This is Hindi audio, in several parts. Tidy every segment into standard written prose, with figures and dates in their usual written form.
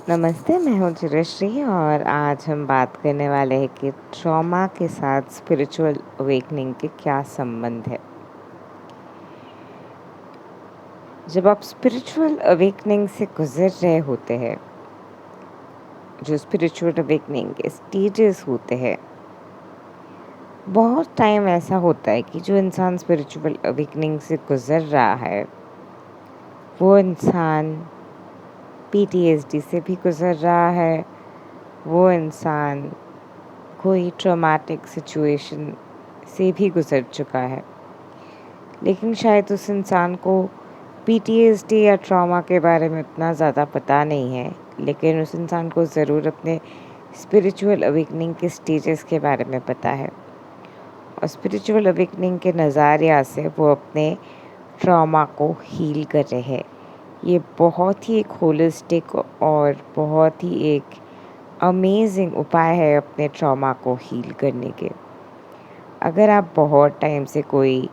नमस्ते, मैं हूँ चिरश्री और आज हम बात करने वाले हैं कि ट्रॉमा के साथ स्पिरिचुअल अवेकनिंग के क्या संबंध है। जब आप स्पिरिचुअल अवेकनिंग से गुजर रहे होते हैं, जो स्पिरिचुअल अवेकनिंग के स्टेजेस होते हैं, बहुत टाइम ऐसा होता है कि जो इंसान स्पिरिचुअल अवेकनिंग से गुजर रहा है, वो इंसान पीटीएसडी से भी गुजर रहा है, वो इंसान कोई ट्रॉमेटिक सिचुएशन से भी गुजर चुका है, लेकिन शायद उस इंसान को पीटीएसडी या ट्रॉमा के बारे में उतना ज़्यादा पता नहीं है, लेकिन उस इंसान को ज़रूर अपने स्पिरिचुअल अवेकनिंग के स्टेजेस के बारे में पता है और स्पिरिचुअल अवेकनिंग के नज़रिया से वो अपने ट्रॉमा को हील कर रहे हैं। ये बहुत ही एक होलिस्टिक और बहुत ही एक अमेजिंग उपाय है अपने ट्रॉमा को हील करने के। अगर आप बहुत टाइम से कोई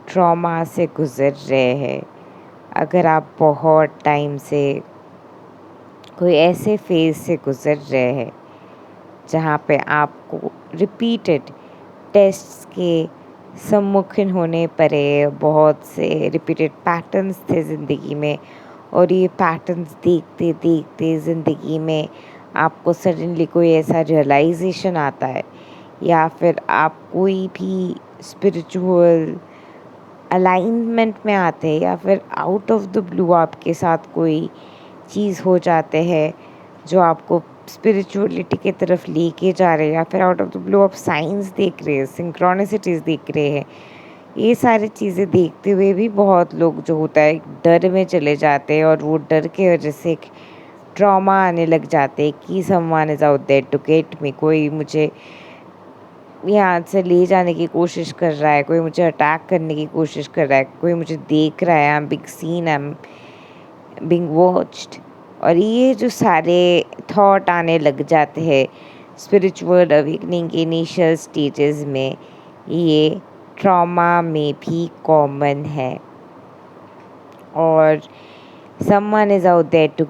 ट्रॉमा से गुज़र रहे हैं, अगर आप बहुत टाइम से कोई ऐसे फेज़ से गुज़र रहे हैं जहाँ पे आपको रिपीटेड टेस्ट्स के सम्मुखीन होने पड़े, बहुत से रिपीटेड पैटर्न्स थे ज़िंदगी में और ये पैटर्न्स देखते देखते ज़िंदगी में आपको सडनली कोई ऐसा रियलाइजेशन आता है या फिर आप कोई भी स्पिरिचुअल अलाइनमेंट में आते हैं या फिर आउट ऑफ द ब्लू आपके साथ कोई चीज़ हो जाते हैं जो आपको स्पिरिचुअलिटी की तरफ लेके जा रहे हैं या फिर आउट ऑफ द ब्लू आप साइंस देख रहे हैं, सिंक्रोनिसिटीज़ देख रहे हैं। ये सारी चीज़ें देखते हुए भी बहुत लोग जो होता है डर में चले जाते हैं और वो डर के वजह से एक ट्रॉमा आने लग जाते हैं कि someone is out there to get me, कोई मुझे यहाँ से ले जाने की कोशिश कर रहा है, कोई मुझे अटैक करने की कोशिश कर रहा है, कोई मुझे देख रहा है, I am being seen, I am being watched. और ये जो सारे थॉट आने लग जाते हैं स्पिरिचुअल अवेकनिंग के इनिशियल स्टेजेस में, ये ट्रॉमा में भी कॉमन है। और someone is out there to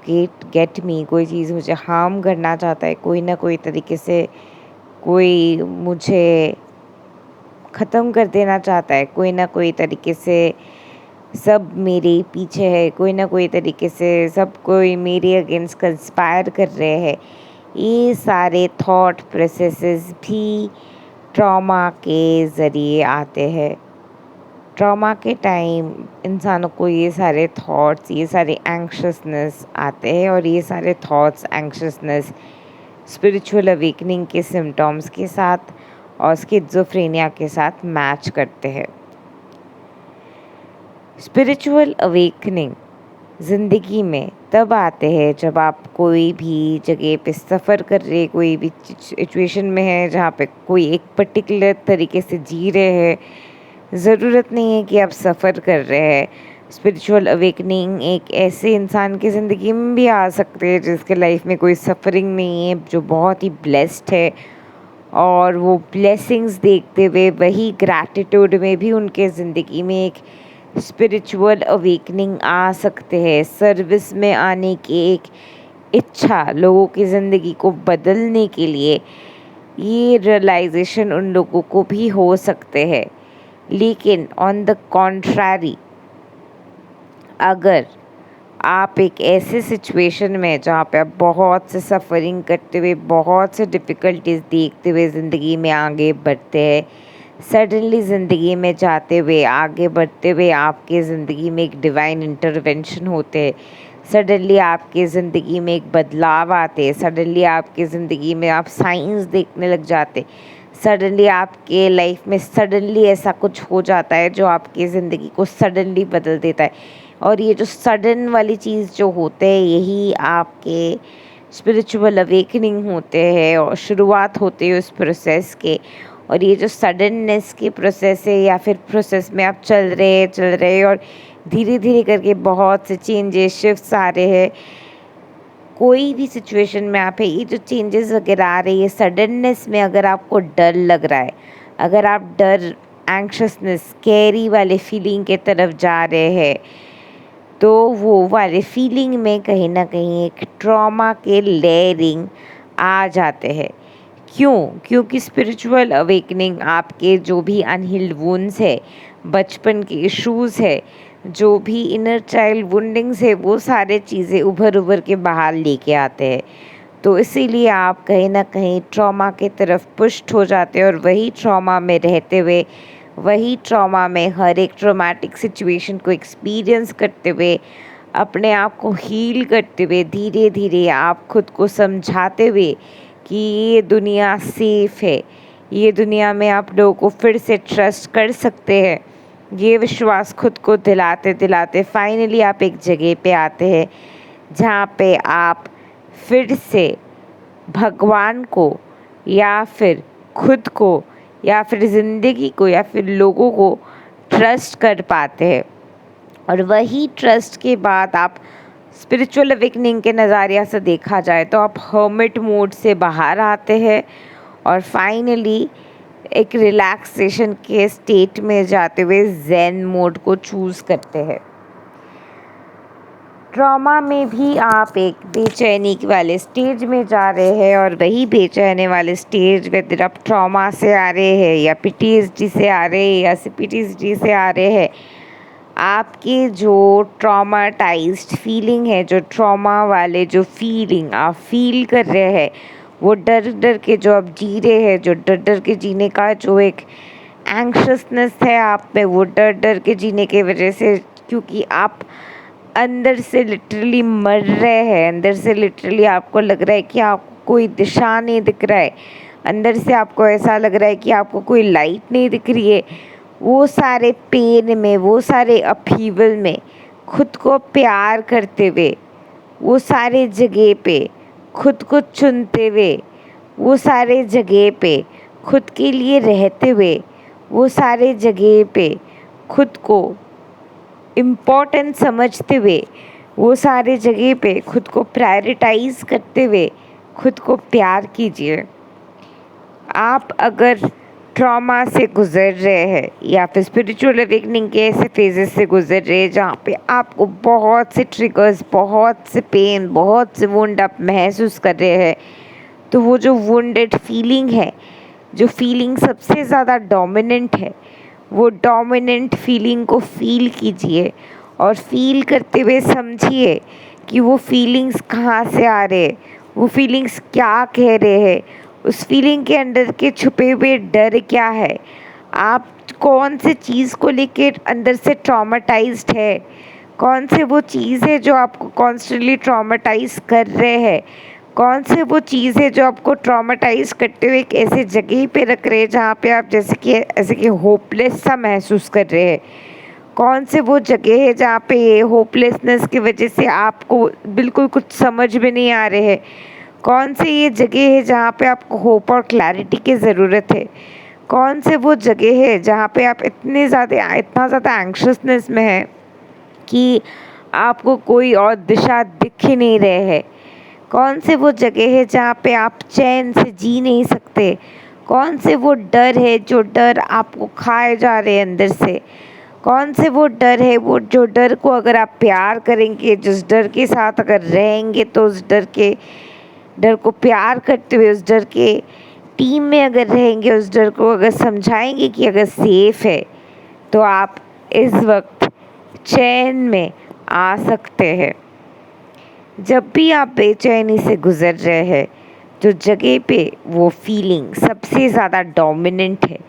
get me, कोई चीज़ मुझे हार्म करना चाहता है, कोई ना कोई तरीके से कोई मुझे ख़त्म कर देना चाहता है, कोई ना कोई तरीके से सब मेरे पीछे है, कोई ना कोई तरीके से सब कोई मेरे अगेंस्ट कंस्पायर कर रहे हैं। ये सारे थॉट प्रोसेसेस भी ट्रॉमा के ज़रिए आते हैं। ट्रॉमा के टाइम इंसानों को ये सारे थॉट्स, ये सारे एंक्शसनेस आते हैं और ये सारे थॉट्स एंक्शसनेस स्पिरिचुअल अवेकनिंग के सिम्टम्स के साथ और स्किज़ोफ्रेनिया के साथ मैच करते हैं। स्पिरिचुअल अवेकनिंग ज़िंदगी में तब आते हैं जब आप कोई भी जगह पे सफ़र कर रहे, कोई भी सिचुएशन में है जहाँ पे कोई एक पर्टिकुलर तरीके से जी रहे हैं। ज़रूरत नहीं है कि आप सफ़र कर रहे हैं। स्पिरिचुअल अवेकनिंग एक ऐसे इंसान की ज़िंदगी में भी आ सकते हैं जिसके लाइफ में कोई सफ़रिंग नहीं है, जो बहुत ही ब्लेस्ड है और वो ब्लेसिंग्स देखते हुए वही ग्रैटिट्यूड में भी उनके ज़िंदगी में एक स्पिरिचुअल अवेकनिंग आ सकते हैं। सर्विस में आने की एक इच्छा, लोगों की ज़िंदगी को बदलने के लिए ये रियलाइजेशन उन लोगों को भी हो सकते हैं। लेकिन ऑन द कॉन्ट्ररी, अगर आप एक ऐसे सिचुएशन में जहाँ पे आप बहुत से सफ़रिंग करते हुए, बहुत से डिफ़िकल्टीज देखते हुए ज़िंदगी में आगे बढ़ते हैं, सडनली ज़िंदगी में जाते हुए, आगे बढ़ते हुए आपके ज़िंदगी में एक डिवाइन इंटरवेंशन होते हैं, सडनली आपके ज़िंदगी में एक बदलाव आते हैं, सडनली आपके ज़िंदगी में आप साइंस देखने लग जाते, सडनली आपके लाइफ में सडनली ऐसा कुछ हो जाता है जो आपकी ज़िंदगी को सडनली बदल देता है। और ये जो सडन वाली चीज़ जो होते हैं, यही आपके स्पिरिचुअल अवेकनिंग होते हैं और शुरुआत होती है उस प्रोसेस के। और ये जो सडननेस के प्रोसेस है या फिर प्रोसेस में आप चल रहे और धीरे धीरे करके बहुत से चेंजेस, शिफ्ट्स आ रहे हैं, कोई भी सिचुएशन में आप है, ये जो चेंजेस वगैरह आ रही है सडननेस में, अगर आपको डर लग रहा है, अगर आप डर, एंक्शसनेस, स्कैरी वाले फीलिंग के तरफ जा रहे हैं, तो वो वाले फीलिंग में कहीं ना कहीं एक ट्रॉमा के लेयरिंग आ जाते हैं। क्यों? क्योंकि स्पिरिचुअल अवेकनिंग आपके जो भी अनहील्ड वुंड्स है, बचपन के इश्यूज़ है, जो भी इनर चाइल्ड वुंडिंग्स है, वो सारे चीज़ें उभर के बाहर लेके आते हैं। तो इसीलिए आप कहीं ना कहीं ट्रॉमा के तरफ पुश्ड हो जाते हैं और वही ट्रॉमा में रहते हुए, वही ट्रॉमा में हर एक ट्रॉमेटिक सिचुएशन को एक्सपीरियंस करते हुए, अपने आप को हील करते हुए, धीरे धीरे आप खुद को समझाते हुए कि ये दुनिया सेफ है, ये दुनिया में आप लोगों को फिर से ट्रस्ट कर सकते हैं, ये विश्वास खुद को दिलाते दिलाते फाइनली आप एक जगह पे आते हैं जहाँ पे आप फिर से भगवान को या फिर खुद को या फिर ज़िंदगी को या फिर लोगों को ट्रस्ट कर पाते हैं। और वही ट्रस्ट के बाद आप स्पिरिचुअल अवेकनिंग के नज़रिया से देखा जाए तो आप हर्मिट मोड से बाहर आते हैं और फाइनली एक रिलैक्सेशन के स्टेट में जाते हुए ज़ेन मोड को चूज़ करते हैं। ट्रॉमा में भी आप एक बेचैनी वाले स्टेज में जा रहे हैं और वही बेचैनी वाले स्टेज वेदर आप ट्रॉमा से आ रहे हैं या पीटीएसडी से आ रहे हैं या पीटीएसडी से आ रहे हैं, आपके जो ट्रॉमाटाइज्ड फीलिंग है, जो ट्रॉमा वाले जो फीलिंग आप फील कर रहे हैं, वो डर डर के जो आप जी रहे हैं, जो डर डर के जीने का जो एक एंग्शियसनेस है आप में, वो डर डर के जीने की वजह से, क्योंकि आप अंदर से लिटरली मर रहे हैं, अंदर से लिटरली आपको लग रहा है कि आपको कोई दिशा नहीं दिख रहा है, अंदर से आपको ऐसा लग रहा है कि आपको कोई लाइट नहीं दिख रही है। वो सारे पेन में, वो सारे अपहीवल में खुद को प्यार करते हुए, वो सारे जगह पे खुद को चुनते हुए, वो सारे जगह पे खुद के लिए रहते हुए, वो सारे जगह पे खुद को इम्पोर्टेंट समझते हुए, वो सारे जगह पे खुद को प्रायोरिटाइज करते हुए खुद को प्यार कीजिए। आप अगर ट्रॉमा से गुज़र रहे हैं या फिर स्पिरिचुअल अवेकनिंग के ऐसे फेजेस से गुज़र रहे हैं जहाँ पे आपको बहुत से ट्रिगर्स, बहुत से पेन, बहुत से वुंड आप महसूस कर रहे हैं, तो वो जो वुंडेड फीलिंग है, जो फीलिंग सबसे ज़्यादा डोमिनेंट है, वो डोमिनेंट फीलिंग को फील कीजिए और फील करते हुए समझिए कि वो फीलिंग्स कहाँ से आ रहे हैं, वो फीलिंग्स क्या कह रहे हैं, उस फीलिंग के अंदर के छुपे हुए डर क्या है, आप कौन से चीज़ को लेके अंदर से ट्रॉमाटाइज्ड है, कौन से वो चीज़ है जो आपको कॉन्स्टेंटली ट्रॉमाटाइज कर रहे हैं, कौन से वो चीज़ है जो आपको ट्रॉमाटाइज करते हुए एक ऐसे जगह पे रख रहे हैं जहाँ पे आप ऐसे कि होपलेस सा महसूस कर रहे हैं, कौन से वो जगह है जहाँ पे ये होपलेसनेस की वजह से आपको बिल्कुल कुछ समझ में नहीं आ रहे हैं, कौन से ये जगह है जहाँ पे आपको होप और क्लैरिटी की ज़रूरत है, कौन से वो जगह है जहाँ पे आप इतना ज़्यादा एंग्शियसनेस में है कि आपको कोई और दिशा दिख ही नहीं रहे है, कौन से वो जगह है जहाँ पे आप चैन से जी नहीं सकते, कौन से वो डर है जो डर आपको खाए जा रहे हैं अंदर से, कौन से वो डर है, वो जो डर को अगर आप प्यार करेंगे, जिस डर के साथ अगर रहेंगे तो उस डर को प्यार करते हुए, उस डर के टीम में अगर रहेंगे, उस डर को अगर समझाएंगे कि अगर सेफ है तो आप इस वक्त चैन में आ सकते हैं। जब भी आप बेचैनी से गुज़र रहे हैं तो जगह पे वो फीलिंग सबसे ज़्यादा डोमिनेंट है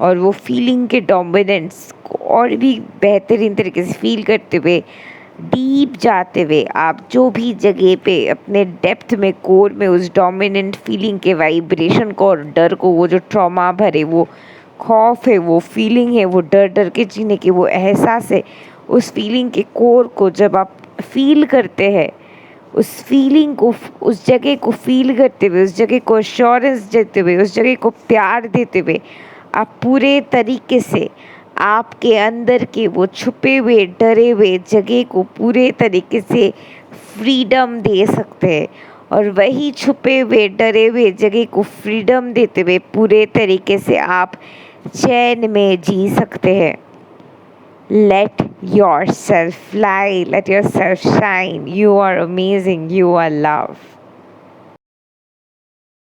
और वो फीलिंग के डोमिनेंस को और भी बेहतरीन तरीके से फील करते हुए, डीप जाते हुए, आप जो भी जगह पे अपने डेप्थ में, कोर में उस डोमिनेंट फीलिंग के वाइब्रेशन को और डर को, वो जो ट्रॉमा भरे वो खौफ है, वो फीलिंग है, वो डर डर के जीने की वो एहसास है, उस फीलिंग के कोर को जब आप फील करते हैं, उस फीलिंग को, उस जगह को फील करते हुए, उस जगह को एश्योरेंस देते हुए, उस जगह को प्यार देते हुए, आप पूरे तरीके से आपके अंदर के वो छुपे हुए डरे हुए जगह को पूरे तरीके से फ्रीडम दे सकते हैं और वही छुपे हुए डरे हुए जगह को फ्रीडम देते हुए पूरे तरीके से आप चैन में जी सकते हैं। Let yourself fly, let yourself shine. You are amazing, you are love.